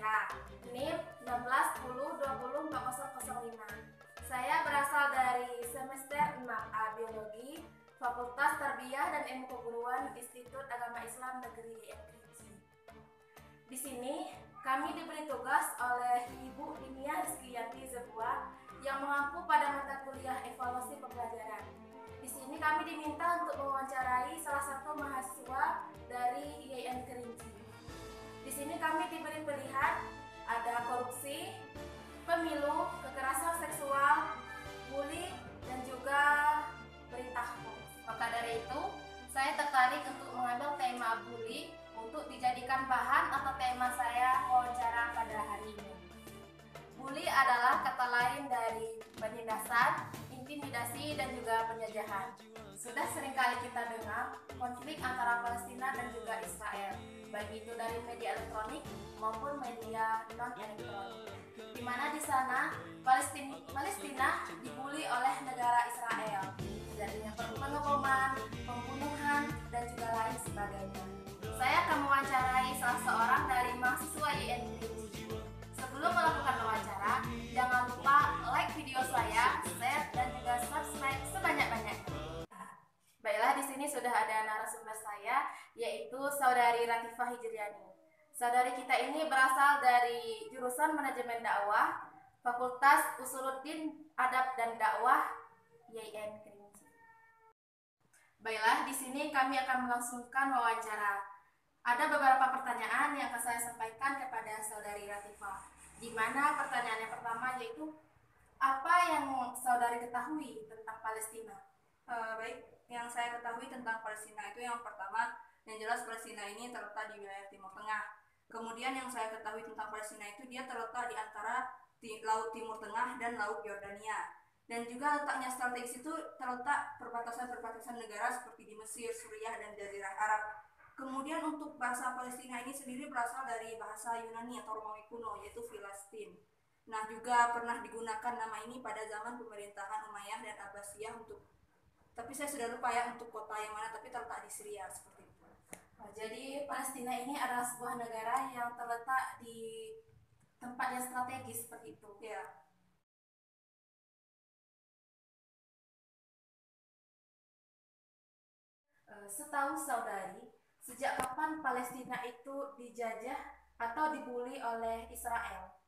Fahira, NIM 1610204005. Saya berasal dari semester 6A Biologi, Fakultas Tarbiyah dan Ilmu Keguruan Institut Agama Islam Negeri Kerinci. Di sini kami diberi tugas oleh Ibu Dinia Rizkiyanti Zebua yang mengaku pada mata kuliah evaluasi pembelajaran. Di sini kami diminta untuk mewawancarai salah satu mahasiswa dari IAIN Kerinci. Di sini kami diberi pilihan ada korupsi, pemilu, kekerasan seksual, bully, dan juga berita hoax. Maka dari itu, saya tertarik untuk mengambil tema bully untuk dijadikan bahan atau tema saya wawancara pada hari ini. Bully adalah kata lain dari penindasan, intimidasi, dan juga penjajahan. Sudah seringkali kita dengar konflik antara Palestina dan juga Israel, baik itu dari media elektronik maupun media non-elektronik, di mana di sana Palestina dibully oleh negara Israel, terjadinya pengeboman, pembunuhan, dan juga lain sebagainya. Saya akan mewawancarai salah seorang dari mahasiswa IAIN Kerinci. Sebelum melakukan wawancara, jangan lupa like video saya, share, dan juga subscribe sebanyak-banyaknya. Baiklah, di sini sudah ada narasumber saya, yaitu Saudari Latifah Hijriani. Saudari kita ini berasal dari jurusan Manajemen Dakwah, Fakultas Usuluddin Adab dan Dakwah, IAIN Kerinci. Baiklah, di sini kami akan melangsungkan wawancara. Ada beberapa pertanyaan yang akan saya sampaikan kepada Saudari Latifah, di mana pertanyaan yang pertama yaitu, apa yang Saudari ketahui tentang Palestina? Baik, yang saya ketahui tentang Palestina itu yang pertama, yang jelas Palestina ini terletak di wilayah Timur Tengah. Kemudian yang saya ketahui tentang Palestina itu dia terletak di antara Laut Timur Tengah dan Laut Yordania. Dan juga letaknya strategis itu terletak perbatasan-perbatasan negara seperti di Mesir, Suriah, dan Jazirah Arab. Kemudian untuk bahasa Palestina ini sendiri berasal dari bahasa Yunani atau Romawi kuno, yaitu Filistin. Nah, juga pernah digunakan nama ini pada zaman pemerintahan Umayyah dan Abbasiyah tapi saya sudah lupa ya untuk kota yang mana, tapi terletak di Syria seperti itu. Jadi Palestina ini adalah sebuah negara yang terletak di tempat yang strategis seperti itu. Ya. Setahu saudari, sejak kapan Palestina itu dijajah atau dibully oleh Israel?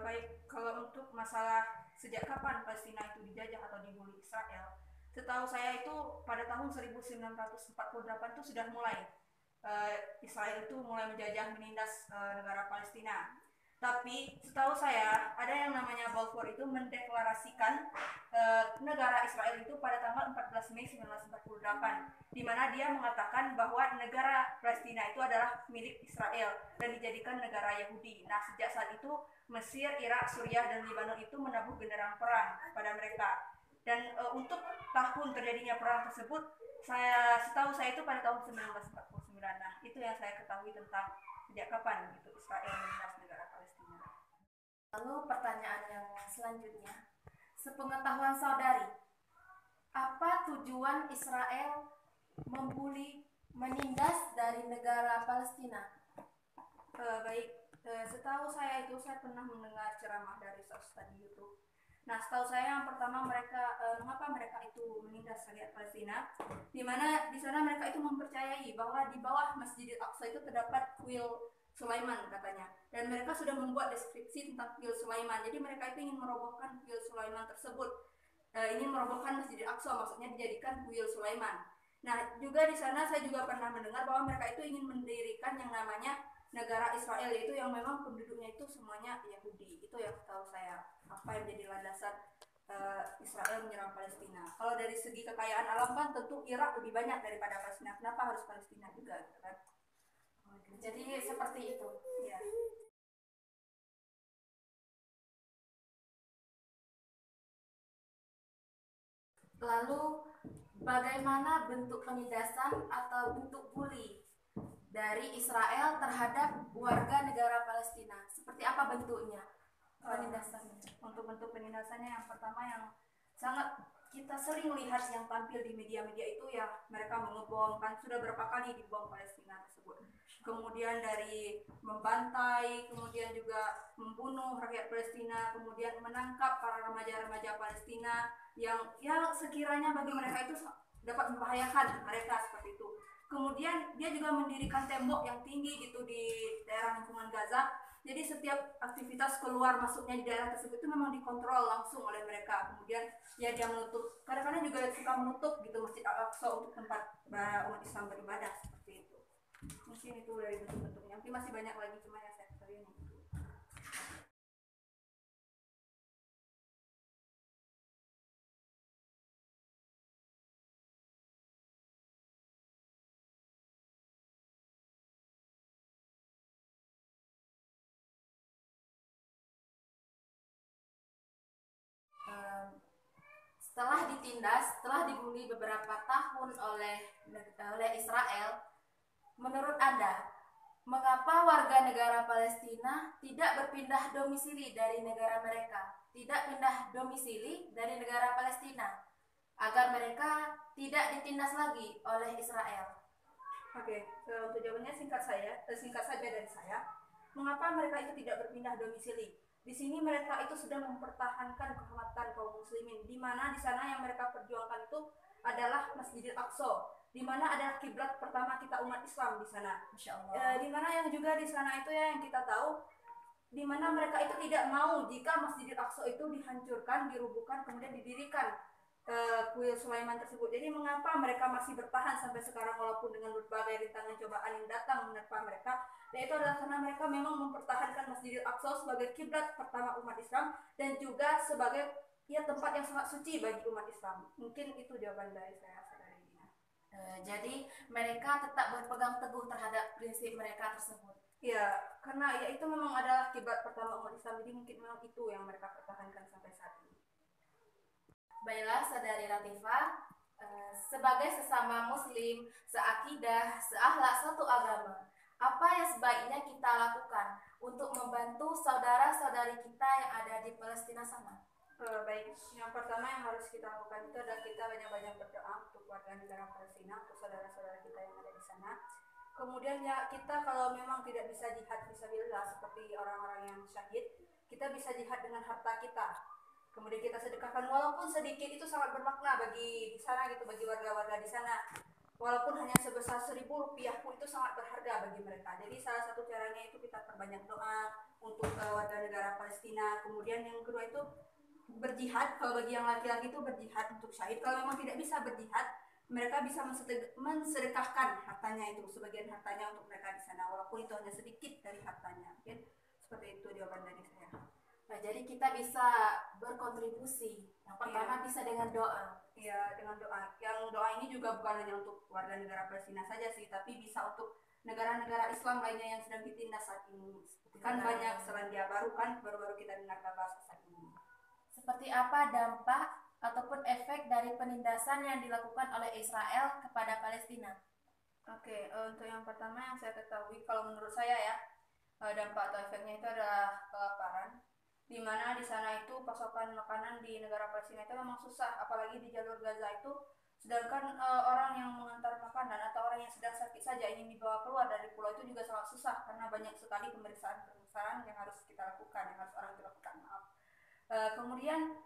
Baik, kalau untuk masalah sejak kapan Palestina itu dijajah atau dibully Israel, setahu saya itu pada tahun 1948 itu sudah mulai Israel itu mulai menjajah menindas negara Palestina. Tapi setahu saya ada yang namanya Balfour itu mendeklarasikan negara Israel itu pada tanggal 14 Mei 1948, di mana dia mengatakan bahwa negara Palestina itu adalah milik Israel dan dijadikan negara Yahudi. Nah, sejak saat itu Mesir, Irak, Suriah, dan Lebanon itu menabuh genderang perang pada mereka. Dan untuk tahun terjadinya perang tersebut, setahu saya itu pada tahun 1949. Nah, itu yang saya ketahui tentang sejak kapan itu Israel menindas negara Palestina. Lalu pertanyaan yang selanjutnya, sepengetahuan saudari, apa tujuan Israel membuli, menindas dari negara Palestina? Baik, setahu saya itu saya pernah mendengar ceramah dari Ustaz di YouTube. Nah, setahu saya yang pertama mengapa mereka itu menindas rakyat Palestina, di mana di sana mereka itu mempercayai bahwa di bawah Masjidil Aqsa itu terdapat kuil Sulaiman katanya, dan mereka sudah membuat deskripsi tentang kuil Sulaiman. Jadi mereka itu ingin merobohkan kuil Sulaiman tersebut, ingin merobohkan Masjidil Aqsa, maksudnya dijadikan kuil Sulaiman. Nah, juga di sana saya juga pernah mendengar bahwa mereka itu ingin mendirikan yang namanya negara Israel, yaitu yang memang penduduknya itu semuanya Yahudi. Itu yang tahu saya apa yang jadi landasan Israel menyerang Palestina. Kalau dari segi kekayaan alam kan tentu Irak lebih banyak daripada Palestina. Kenapa harus Palestina juga, gitu kan? Jadi seperti itu. Ya. Lalu bagaimana bentuk penindasan atau bentuk bully dari Israel terhadap warga negara Palestina? Seperti apa bentuknya penindasannya? Untuk bentuk penindasannya yang pertama yang sangat kita sering lihat yang tampil di media-media itu ya mereka mengebom, kan sudah berapa kali dibom Palestina tersebut. kemudian dari membantai, kemudian juga membunuh rakyat Palestina, kemudian menangkap para remaja-remaja Palestina yang sekiranya bagi mereka itu dapat membahayakan mereka seperti itu. Kemudian dia juga mendirikan tembok yang tinggi gitu di daerah lingkungan Gaza. Jadi setiap aktivitas keluar masuknya di daerah tersebut itu memang dikontrol langsung oleh mereka. Kemudian ya dia menutup, kadang-kadang juga suka menutup gitu Masjid Al-Aqsa untuk tempat umat Islam beribadah seperti itu. Mungkin itu dari bentuk-bentuknya. Mungkin masih banyak lagi cuma ya saya kali ini. Setelah dibully beberapa tahun oleh Israel, menurut Anda, mengapa warga negara Palestina tidak berpindah domisili dari negara mereka, tidak pindah domisili dari negara Palestina, agar mereka tidak ditindas lagi oleh Israel? Oke, untuk jawabannya singkat saja dari saya. Mengapa mereka itu tidak berpindah domisili? Di sini mereka itu sedang mempertahankan kehormatan kaum muslimin, di mana di sana yang mereka perjuangkan itu adalah Masjidil Aqsa, di mana adalah kiblat pertama kita umat Islam di sana. Masya Allah. Di mana yang juga di sana itu ya yang kita tahu, di mana mereka itu tidak mau jika Masjidil Aqsa itu dihancurkan, dirubuhkan, kemudian didirikan kuil Sulaiman tersebut. Jadi mengapa mereka masih bertahan sampai sekarang walaupun dengan berbagai rintangan cobaan yang datang menerpa mereka? Dan itu adalah karena mereka memang mempertahankan Masjidil Aqsa sebagai kiblat pertama umat Islam dan juga sebagai tempat yang sangat suci bagi umat Islam. Mungkin itu jawaban dari saya, Saudari Dina. Jadi mereka tetap berpegang teguh terhadap prinsip mereka tersebut. Ya, karena itu memang adalah kiblat pertama umat Islam. Jadi mungkin memang itu yang mereka pertahankan sampai saat ini. Baiklah, Saudari Latifah, sebagai sesama Muslim, seakidah, seakhlak satu agama, apa yang sebaiknya kita lakukan untuk membantu saudara-saudari kita yang ada di Palestina sana? Baik, yang pertama yang harus kita lakukan itu adalah kita banyak-banyak berdoa untuk warga negara Palestina, untuk saudara-saudara kita yang ada di sana. Kemudian ya kita kalau memang tidak bisa jihad fisabilillah seperti orang-orang yang syahid, kita bisa jihad dengan harta kita. Kemudian kita sedekahkan walaupun sedikit, itu sangat bermakna bagi di sana gitu, bagi warga-warga di sana. Walaupun hanya sebesar 1.000 rupiah pun itu sangat berharga bagi mereka. Jadi salah satu caranya itu kita perbanyak doa untuk warga negara Palestina. Kemudian yang kedua itu berjihad. Kalau bagi yang laki-laki itu berjihad untuk syahid. Kalau memang tidak bisa berjihad, mereka bisa mensedekahkan hartanya itu, sebagian hartanya untuk mereka di sana, walaupun itu hanya sedikit dari hartanya. Mungkin seperti itu jawaban dari saya. Nah, jadi kita bisa berkontribusi. Yang pertama bisa dengan doa. Iya, dengan doa. Yang doa ini juga bukan hanya untuk warga negara Palestina saja sih, tapi bisa untuk negara-negara Islam lainnya yang sedang ditindas saat ini. Kan banyak Selandia Baru kan, baru-baru kita dengar kabar saat ini. Seperti apa dampak ataupun efek dari penindasan yang dilakukan oleh Israel kepada Palestina? Oke, untuk yang pertama yang saya ketahui, kalau menurut saya ya, dampak atau efeknya itu adalah kelaparan, di mana di sana itu pasokan makanan di negara Palestina itu memang susah, apalagi di jalur Gaza itu. Sedangkan orang yang mengantar makanan atau orang yang sedang sakit saja ingin dibawa keluar dari pulau itu juga sangat susah, karena banyak sekali pemeriksaan yang harus kita lakukan, yang harus orang itu lakukan. Kemudian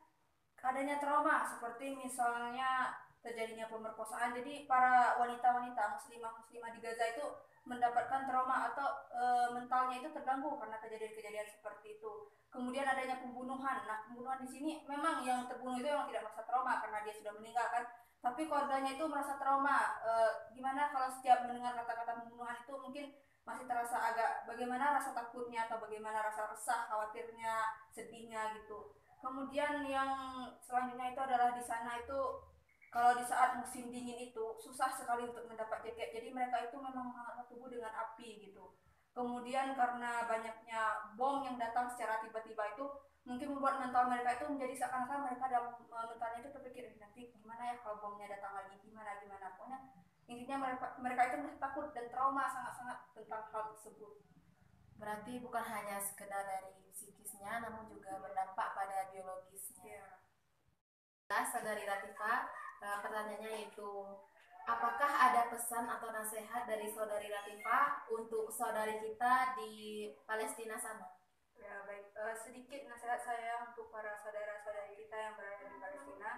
adanya trauma seperti misalnya terjadinya pemerkosaan. Jadi para wanita-wanita muslimah di Gaza itu mendapatkan trauma atau mentalnya itu terganggu karena kejadian-kejadian seperti itu. Kemudian adanya pembunuhan. Nah, pembunuhan di sini memang yang terbunuh itu memang tidak merasa trauma karena dia sudah meninggal kan, tapi keluarganya itu merasa trauma. Gimana kalau setiap mendengar kata-kata pembunuhan itu mungkin masih terasa agak bagaimana rasa takutnya atau bagaimana rasa resah, khawatirnya, sedihnya gitu. Kemudian yang selanjutnya itu adalah di sana itu kalau di saat musim dingin itu susah sekali untuk mendapat jaket. Jadi mereka itu memang menghangat tubuh dengan api gitu. Kemudian karena banyaknya bom yang datang secara tiba-tiba itu mungkin membuat mental mereka itu menjadi seakan-akan mereka dalam mentalnya itu terpikir nanti gimana ya kalau bomnya datang lagi, gimana. Pokoknya intinya mereka itu takut dan trauma sangat-sangat tentang hal tersebut. Berarti bukan hanya sekedar dari psikisnya, namun juga berdampak pada biologisnya. Yeah. Saudari Latifah, pertanyaannya yaitu Apakah ada pesan atau nasihat dari saudari Latifah untuk saudari kita di Palestina sana? Ya baik, sedikit nasihat saya untuk para saudara-saudari kita yang berada di Palestina.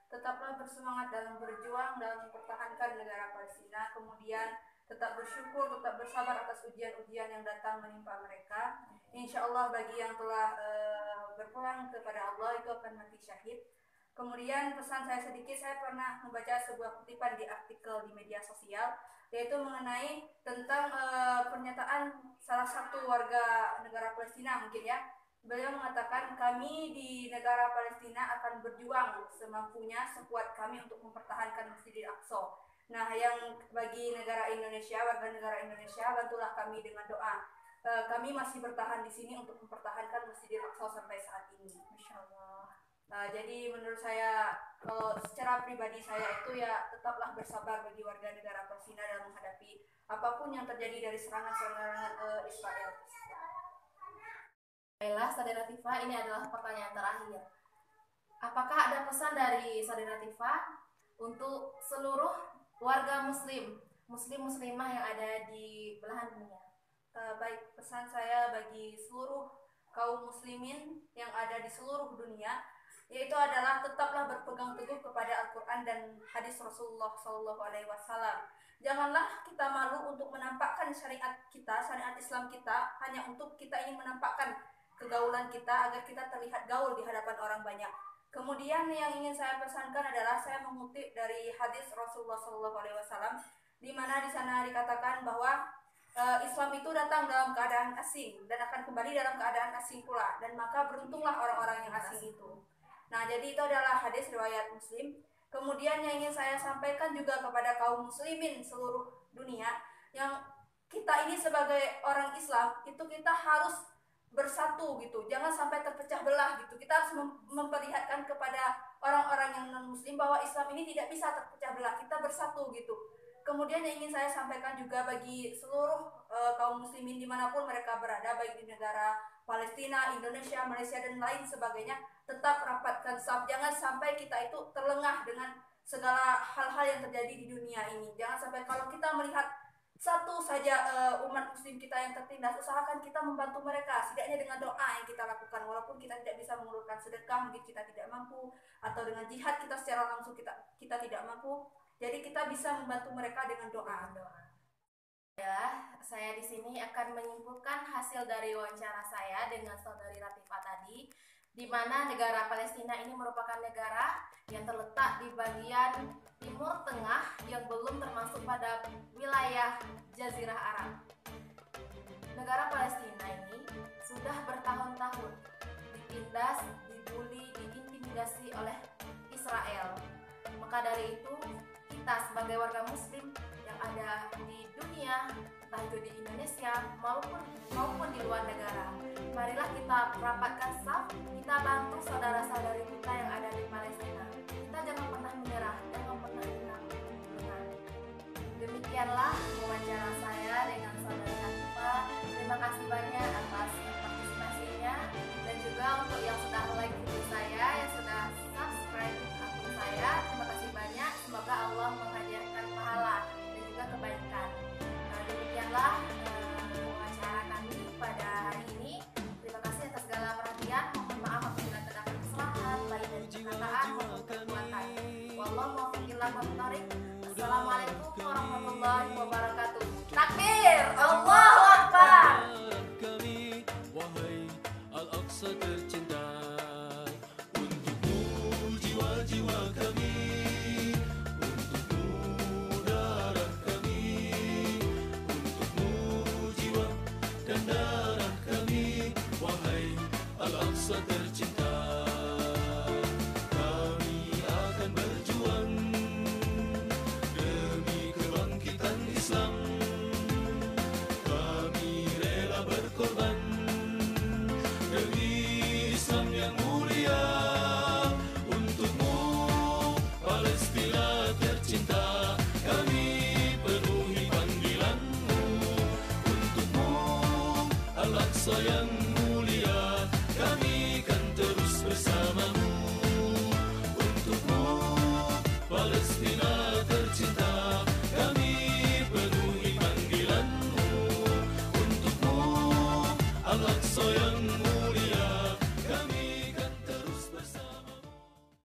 Tetaplah bersemangat dalam berjuang dalam mempertahankan negara Palestina. Kemudian tetap bersyukur, tetap bersabar atas ujian-ujian yang datang menimpa mereka. Insya Allah bagi yang telah berpulang kepada Allah itu akan mati syahid. Kemudian pesan saya sedikit, saya pernah membaca sebuah kutipan di artikel di media sosial, yaitu mengenai tentang pernyataan salah satu warga negara Palestina mungkin ya. Beliau mengatakan, kami di negara Palestina akan berjuang semampunya, sekuat kami untuk mempertahankan Masjidil Aqsa. Nah, yang bagi negara Indonesia, warga negara Indonesia, bantulah kami dengan doa. Kami masih bertahan di sini untuk mempertahankan Masjidil Aqsa sampai saat ini. Masya Allah. Nah, jadi menurut saya, kalau secara pribadi saya itu ya tetaplah bersabar bagi warga negara Palestina dalam menghadapi apapun yang terjadi dari serangan-serangan Israel. Baiklah, saudara Latifah, ini adalah pertanyaan terakhir. Apakah ada pesan dari saudara Latifah untuk seluruh warga muslimah yang ada di belahan dunia? Baik, pesan saya bagi seluruh kaum muslimin yang ada di seluruh dunia, yaitu adalah tetaplah berpegang teguh kepada Al-Quran dan hadis Rasulullah SAW. Janganlah kita malu untuk menampakkan syariat kita, syariat Islam kita, hanya untuk kita ingin menampakkan kegaulan kita agar kita terlihat gaul di hadapan orang banyak. Kemudian yang ingin saya pesankan adalah saya mengutip dari hadis Rasulullah SAW, di mana di sana dikatakan bahwa Islam itu datang dalam keadaan asing dan akan kembali dalam keadaan asing pula, dan maka beruntunglah orang-orang yang asing itu. Nah, jadi itu adalah hadis riwayat Muslim. Kemudian yang ingin saya sampaikan juga kepada kaum muslimin seluruh dunia, yang kita ini sebagai orang Islam itu kita harus bersatu gitu, jangan sampai terpecah belah gitu. Kita harus memperlihatkan kepada orang-orang yang non muslim bahwa Islam ini tidak bisa terpecah belah, kita bersatu gitu. Kemudian yang ingin saya sampaikan juga bagi seluruh kaum muslimin dimanapun mereka berada, baik di negara Palestina, Indonesia, Malaysia dan lain sebagainya, tetap rapatkan saf. Jangan sampai kita itu terlengah dengan segala hal-hal yang terjadi di dunia ini. Jangan sampai kalau kita melihat satu saja umat muslim kita yang tertindas, usahakan kita membantu mereka, setidaknya dengan doa yang kita lakukan, walaupun kita tidak bisa mengulurkan sedekah, mungkin kita tidak mampu, atau dengan jihad kita secara langsung kita tidak mampu, jadi kita bisa membantu mereka dengan doa. Ya, saya di sini akan menyimpulkan hasil dari wawancara saya dengan saudari Latifah tadi, di mana negara Palestina ini merupakan negara yang terletak di bagian timur tengah yang belum termasuk pada wilayah Jazirah Arab. Negara Palestina ini sudah bertahun-tahun ditindas, dibully, diintimidasi oleh Israel. Maka dari itu, kita sebagai warga muslim yang ada di dunia, entah itu di Indonesia maupun di luar negara, marilah kita rapatkan saf, kita bantu saudara-saudari kita yang ada di Palestina. Kita jangan pernah menyerah, jangan pernah hilang. Demikianlah wawancara saya dengan saudara Latifah. Terima kasih banyak atas partisipasinya, dan juga untuk yang sudah like video saya, yang sudah subscribe akun saya. Terima kasih banyak. Semoga Allah menghadiahkan pahala dan juga kebaikan. Nah, demikianlah wawancara kami pada hari ini. Terima kasih atas segala perhatian. Mohon maaf apabila terdapat kesalahan baik dari perkataan maupun perbuatan. Wallahu muwaffiq ila aqwamit thoriq. Assalamualaikum warahmatullahi wabarakatuh. Takbir, Allahu Akbar. Kami, wahai Al-Aqsa tercinta, untukmu jiwa-jiwa kami, untukmu darah kami, untukmu jiwa dan darah kami, wahai Al-Aqsa tercinta. Kami akan berjuang demi kebangkitan Islam. Kami rela berkorban demi Islam yang mulia. Untukmu Palestina tercinta, kami penuhi panggilanmu. Untukmu Al-Aqsa yang mulia, kami kan terus bersamamu. Untukmu Palestina tercinta, Al-Aqsa yang